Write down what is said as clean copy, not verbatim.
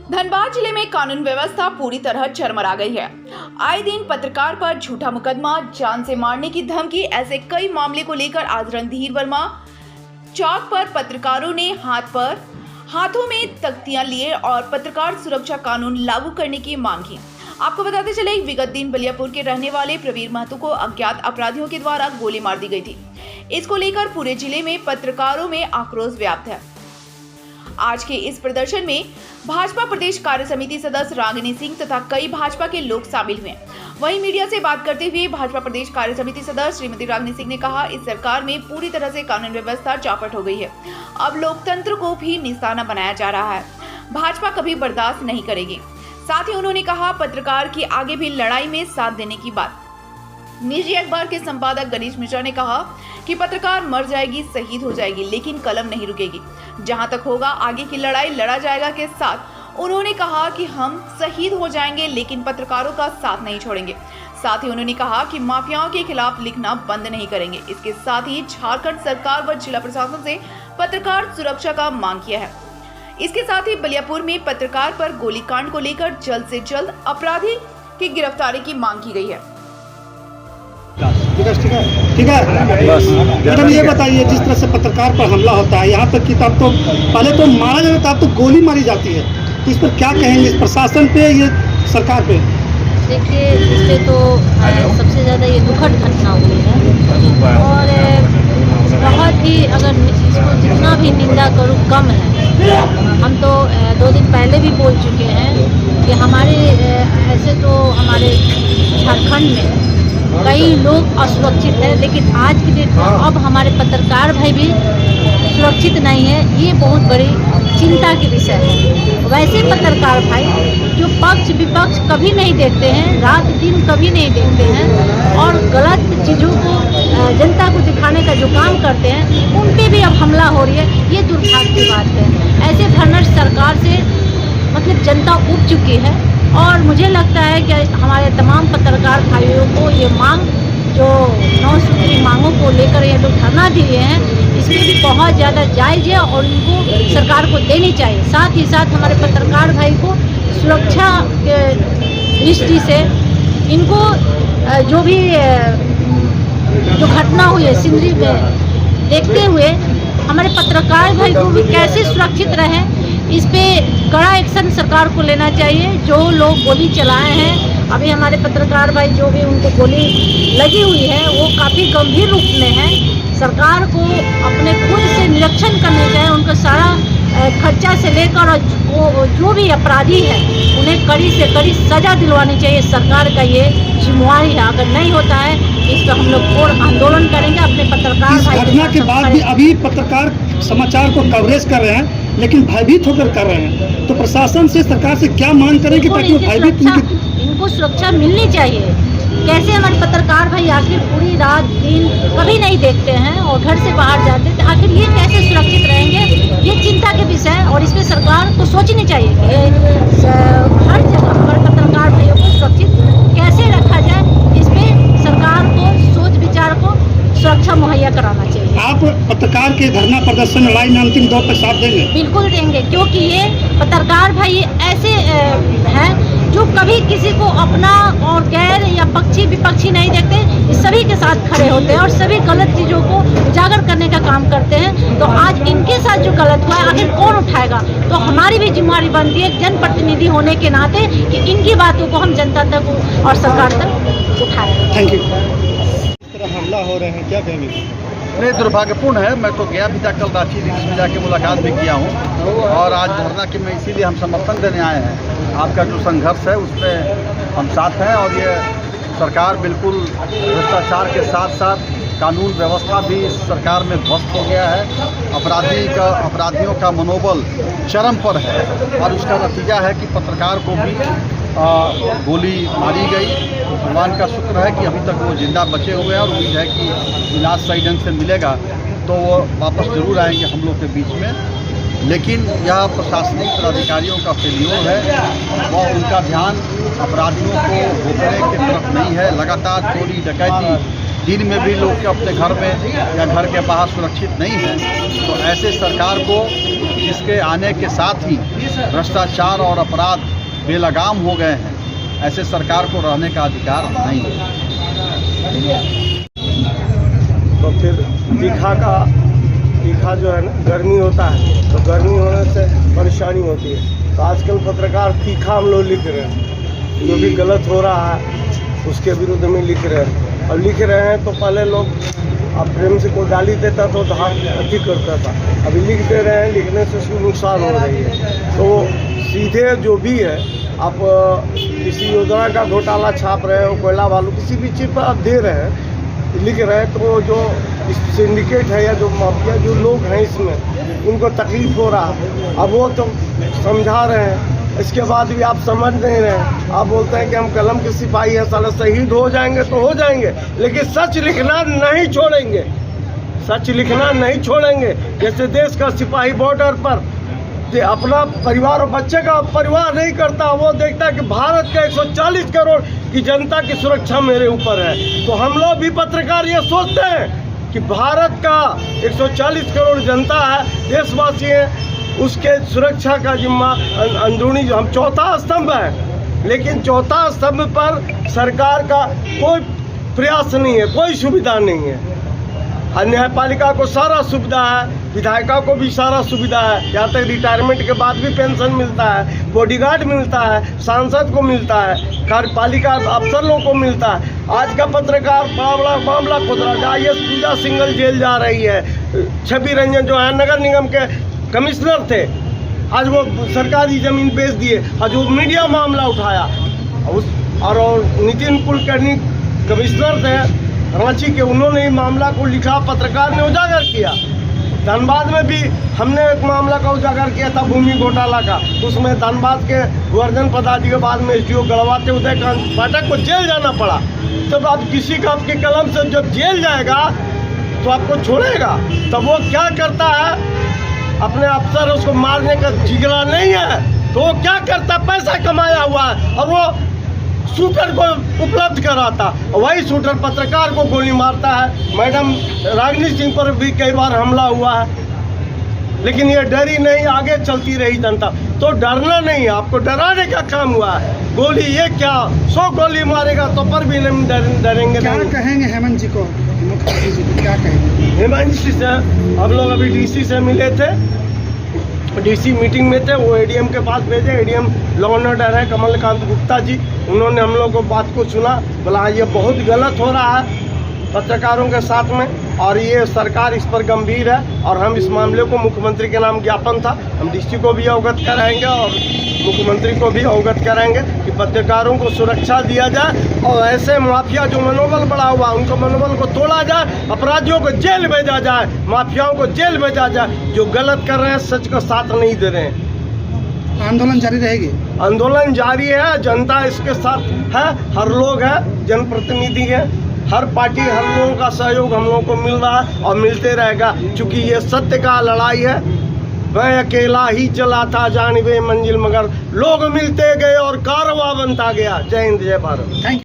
धनबाद जिले में कानून व्यवस्था पूरी तरह चरमरा गई है। आए दिन पत्रकार पर झूठा मुकदमा, जान से मारने की धमकी, ऐसे कई मामले को लेकर आज रणधीर वर्मा चौक पर पत्रकारों ने हाथों में तख्तियां लिए और पत्रकार सुरक्षा कानून लागू करने की मांग की। आपको बताते चले, विगत दिन बलियापुर के रहने वाले प्रवीर महतो को अज्ञात अपराधियों के द्वारा गोली मार दी गई थी। इसको लेकर पूरे जिले में पत्रकारों में आक्रोश व्याप्त है। आज के इस प्रदर्शन में भाजपा प्रदेश कार्य समिति सदस्य रागिनी सिंह तथा कई भाजपा के लोग शामिल हुए। वहीं मीडिया से बात करते हुए भाजपा प्रदेश कार्य समिति सदस्य श्रीमती रागिनी सिंह ने कहा, इस सरकार में पूरी तरह से कानून व्यवस्था चौपट हो गई है। अब लोकतंत्र को भी निशाना बनाया जा रहा है। भाजपा कभी बर्दाश्त नहीं करेगी। साथ ही उन्होंने कहा, पत्रकार की आगे भी लड़ाई में साथ देने की बात। निजी अखबार के संपादक गणेश मिश्रा ने कहा कि पत्रकार मर जाएगी, शहीद हो जाएगी, लेकिन कलम नहीं रुकेगी। जहां तक होगा आगे की लड़ाई लड़ा जाएगा के साथ उन्होंने कहा कि हम शहीद हो जाएंगे, लेकिन पत्रकारों का साथ नहीं छोड़ेंगे। साथ ही उन्होंने कहा कि माफियाओं के खिलाफ लिखना बंद नहीं करेंगे। इसके साथ ही झारखंड सरकार व जिला प्रशासन से पत्रकार सुरक्षा का मांग किया है। इसके साथ ही बलियापुर में पत्रकार पर गोलीकांड को लेकर जल्द से जल्द अपराधी की गिरफ्तारी की मांग की गई है। ठीक है। मैडम ये बताइए, जिस तरह से पत्रकार पर हमला होता है, यहाँ तक कि तब तो पहले तो मारा जाता है, अब तो गोली मारी जाती है, तो इस पर क्या कहेंगे, इस प्रशासन पे, ये सरकार पे? देखिए, इस पे तो सबसे ज़्यादा ये दुखद घटना हुई है और बहुत ही, अगर इसको जितना भी निंदा करूँ कम है। हम तो 2 दिन पहले भी बोल चुके हैं कि हमारे ऐसे तो हमारे झारखंड में कई लोग असुरक्षित हैं, लेकिन आज की डेट में अब हमारे पत्रकार भाई भी सुरक्षित नहीं है। ये बहुत बड़ी चिंता की विषय है। वैसे पत्रकार भाई जो पक्ष विपक्ष कभी नहीं देखते हैं, रात दिन कभी नहीं देखते हैं और गलत चीज़ों को जनता को दिखाने का जो काम करते हैं, उन पे भी अब हमला हो रही है। ये दुर्भाग्य की बात है। ऐसे भ्रष्ट सरकार से मतलब जनता उब चुकी है और मुझे लगता है कि हमारे तमाम पत्रकार भाइयों को ये मांग, जो 9 सूत्री मांगों को लेकर ये लोग धरना दिए हैं, इसमें भी बहुत ज़्यादा जायज़ है और इनको सरकार को देनी चाहिए। साथ ही साथ हमारे पत्रकार भाई को सुरक्षा के दृष्टि से इनको जो घटना हुई है सिंदरी में, देखते हुए हमारे पत्रकार भाई को भी कैसे सुरक्षित रहे, इस पे कड़ा एक्शन सरकार को लेना चाहिए। जो लोग गोली चलाए हैं, अभी हमारे पत्रकार भाई जो भी उनको गोली लगी हुई है, वो काफ़ी गंभीर रूप में है। सरकार को अपने खुद से निरीक्षण करना चाहिए, उनको सारा खर्चा से लेकर और जो भी अपराधी है उन्हें कड़ी से कड़ी सज़ा दिलवानी चाहिए। सरकार का ये जिम्मेवारी है। अगर नहीं होता है इस पर हम लोग और आंदोलन करेंगे। अपने पत्रकार भाई घटना के बाद भी अभी पत्रकार समाचार को कवरेज कर रहे हैं, लेकिन भयभीत होकर कर रहे हैं, तो प्रशासन से, सरकार से क्या मांग करें कि ताकि वो भयभीत, इनको सुरक्षा मिलनी चाहिए। कैसे हमारे पत्रकार भाई आखिर पूरी रात दिन कभी नहीं देखते हैं और घर से बाहर जाते हैं, आखिर ये कैसे सुरक्षित रहेंगे? ये चिंता के विषय है और इस पर सरकार को सोचनी चाहिए कि हर जगह हमारे पत्रकार भाइयों को सुरक्षित कैसे रखा जाए। इस पर सरकार को सोच विचार को सुरक्षा मुहैया कराना चाहिए। आप पत्रकार के धरना प्रदर्शन लड़ाई में अंतिम दौर पर साथ देंगे? बिल्कुल देंगे, क्योंकि ये पत्रकार भाई ऐसे हैं जो कभी किसी को अपना और गैर या पक्षी विपक्षी नहीं देखते, सभी के साथ खड़े होते हैं और सभी गलत चीज़ों को उजागर करने का काम करते हैं। तो आज इनके साथ जो गलत हुआ है, आखिर कौन उठाएगा? तो हमारी भी जिम्मेदारी बनती है जनप्रतिनिधि होने के नाते कि इनकी बातों को हम जनता तक और सरकार तक उठाएं। Thank you. हमला हो रहे हैं, क्या कहेंगे? नहीं, दुर्भाग्यपूर्ण है। मैं तो गया भी था, कल रांची रिम्स में जाके मुलाकात भी किया हूँ और आज धरना के में इसीलिए हम समर्थन देने आए हैं। आपका जो संघर्ष है उस पर हम साथ हैं और ये सरकार बिल्कुल भ्रष्टाचार के साथ साथ कानून व्यवस्था भी सरकार में ध्वस्त हो गया है। अपराधियों का मनोबल चरम पर है और उसका नतीजा है कि पत्रकार को भी गोली मारी गई। भगवान का शुक्र है कि अभी तक वो जिंदा बचे हुए हैं और उम्मीद है कि इलाज सही ढंग से मिलेगा तो वो वापस जरूर आएंगे हम लोग के बीच में। लेकिन यह प्रशासनिक अधिकारियों का फेल्योर है, वह उनका ध्यान अपराधियों को रोकने की तरफ नहीं है। लगातार चोरी डकैती दिन में भी लोग के अपने घर में या घर के बाहर सुरक्षित नहीं हैं, तो ऐसे सरकार को, जिसके आने के साथ ही भ्रष्टाचार और अपराध बेलगाम हो गए हैं, ऐसे सरकार को रहने का अधिकार नहीं है। तो फिर तीखा जो है ना, गर्मी होता है तो गर्मी होने से परेशानी होती है। तो आजकल पत्रकार तीखा हम लोग लिख रहे हैं, जो भी गलत हो रहा है उसके विरुद्ध में लिख रहे हैं। और लिख रहे हैं तो पहले लोग अब प्रेम से कोई गाली देता तो अति करता था, अभी लिख दे रहे हैं, लिखने से उसको नुकसान हो रही है। तो सीधे जो भी है, आप किसी योजना का घोटाला छाप रहे हो, कोयला वालू किसी भी चीज़ पर आप दे रहे हैं, लिख रहे हैं, तो जो सिंडिकेट है या जो माफिया जो लोग हैं इसमें, उनको तकलीफ हो रहा है। अब वो तो समझा रहे हैं, इसके बाद भी आप समझ नहीं रहे हैं। आप बोलते हैं कि हम कलम के सिपाही हैं, साला शहीद हो जाएंगे तो हो जाएंगे, लेकिन सच लिखना नहीं छोड़ेंगे, सच लिखना नहीं छोड़ेंगे। जैसे देश का सिपाही बॉर्डर पर अपना परिवार और बच्चे का परवाह नहीं करता, वो देखता है कि भारत के 140 करोड़ की जनता की सुरक्षा मेरे ऊपर है। तो हम लोग भी पत्रकार ये सोचते हैं कि भारत का 140 करोड़ जनता है, देशवासी हैं, उसके सुरक्षा का जिम्मा अंदरूनी जो हम चौथा स्तंभ है, लेकिन चौथा स्तंभ पर सरकार का कोई प्रयास नहीं है, कोई सुविधा नहीं है। न्यायपालिका को सारा सुविधा है, विधायिका को भी सारा सुविधा है, यहाँ तक रिटायरमेंट के बाद भी पेंशन मिलता है, बॉडीगार्ड मिलता है, सांसद को मिलता है, कार्यपालिका अफसर लोगों को मिलता है। आज का पत्रकार मामला खुद रहा, IAS पूजा सिंगल जेल जा रही है, छवि रंजन जो है नगर निगम के कमिश्नर थे, आज वो सरकारी ज़मीन बेच दिए, आज वो मीडिया मामला उठाया। और नितिन कुलकर्णी कमिश्नर थे रांची के, उन्होंने ही मामला को लिखा, पत्रकार ने उजागर किया। धनबाद में भी हमने एक मामला का उजागर किया था, भूमि घोटाला का, उसमें धनबाद के वर्धन पदाधिकारी के बाद में SDO गढ़वाते उदयकांत पाठक को जेल जाना पड़ा। तब आप किसी का आपकी कलम से जब जेल जाएगा तो आपको छोड़ेगा, तब वो क्या करता है, अपने अफसर उसको मारने का जिगरा नहीं है, तो वो क्या करता, पैसा कमाया हुआ है और वो शूटर को उपलब्ध कराता, वही शूटर पत्रकार को गोली मारता है। मैडम रागिनी सिंह पर भी कई बार हमला हुआ है, लेकिन ये डरी नहीं, आगे चलती रही जनता। तो डरना नहीं, आपको डराने का काम हुआ है। गोली ये क्या 100 गोली मारेगा तो पर भी नहीं डरेंगे। क्या कहेंगे हेमंत जी को, मुख्यमंत्री जी को क्या कहेंगे? हेमंत जी से हम लोग अभी DC से मिले थे, DC मीटिंग में थे, वो ADM के पास भेजे। ADM लॉ एंड ऑर्डर है कमलकांत गुप्ता जी, उन्होंने हम लोग को बात को सुना, बोला ये बहुत गलत हो रहा है पत्रकारों के साथ में, और ये सरकार इस पर गंभीर है, और हम इस मामले को मुख्यमंत्री के नाम ज्ञापन था, हम DC को भी अवगत कराएंगे और मुख्यमंत्री को भी अवगत कराएंगे कि पत्रकारों को सुरक्षा दिया जाए, और ऐसे माफिया जो मनोबल बढ़ा हुआ उनको मनोबल को तोड़ा जाए, अपराधियों को जेल भेजा जाए, माफियाओं को जेल भेजा जाए, जो गलत कर रहे हैं, सच का साथ नहीं दे रहे हैं। आंदोलन जारी रहेगी? आंदोलन जारी है, जनता इसके साथ है, हर लोग है, जनप्रतिनिधि है, हर पार्टी, हर लोगों का सहयोग हम लोगों को मिल रहा है और मिलते रहेगा, क्योंकि ये सत्य का लड़ाई है। मैं अकेला ही चला था जानिबे मंजिल, मगर लोग मिलते गए और कारवां बनता गया। जय हिंद, जय भारत। Thank you.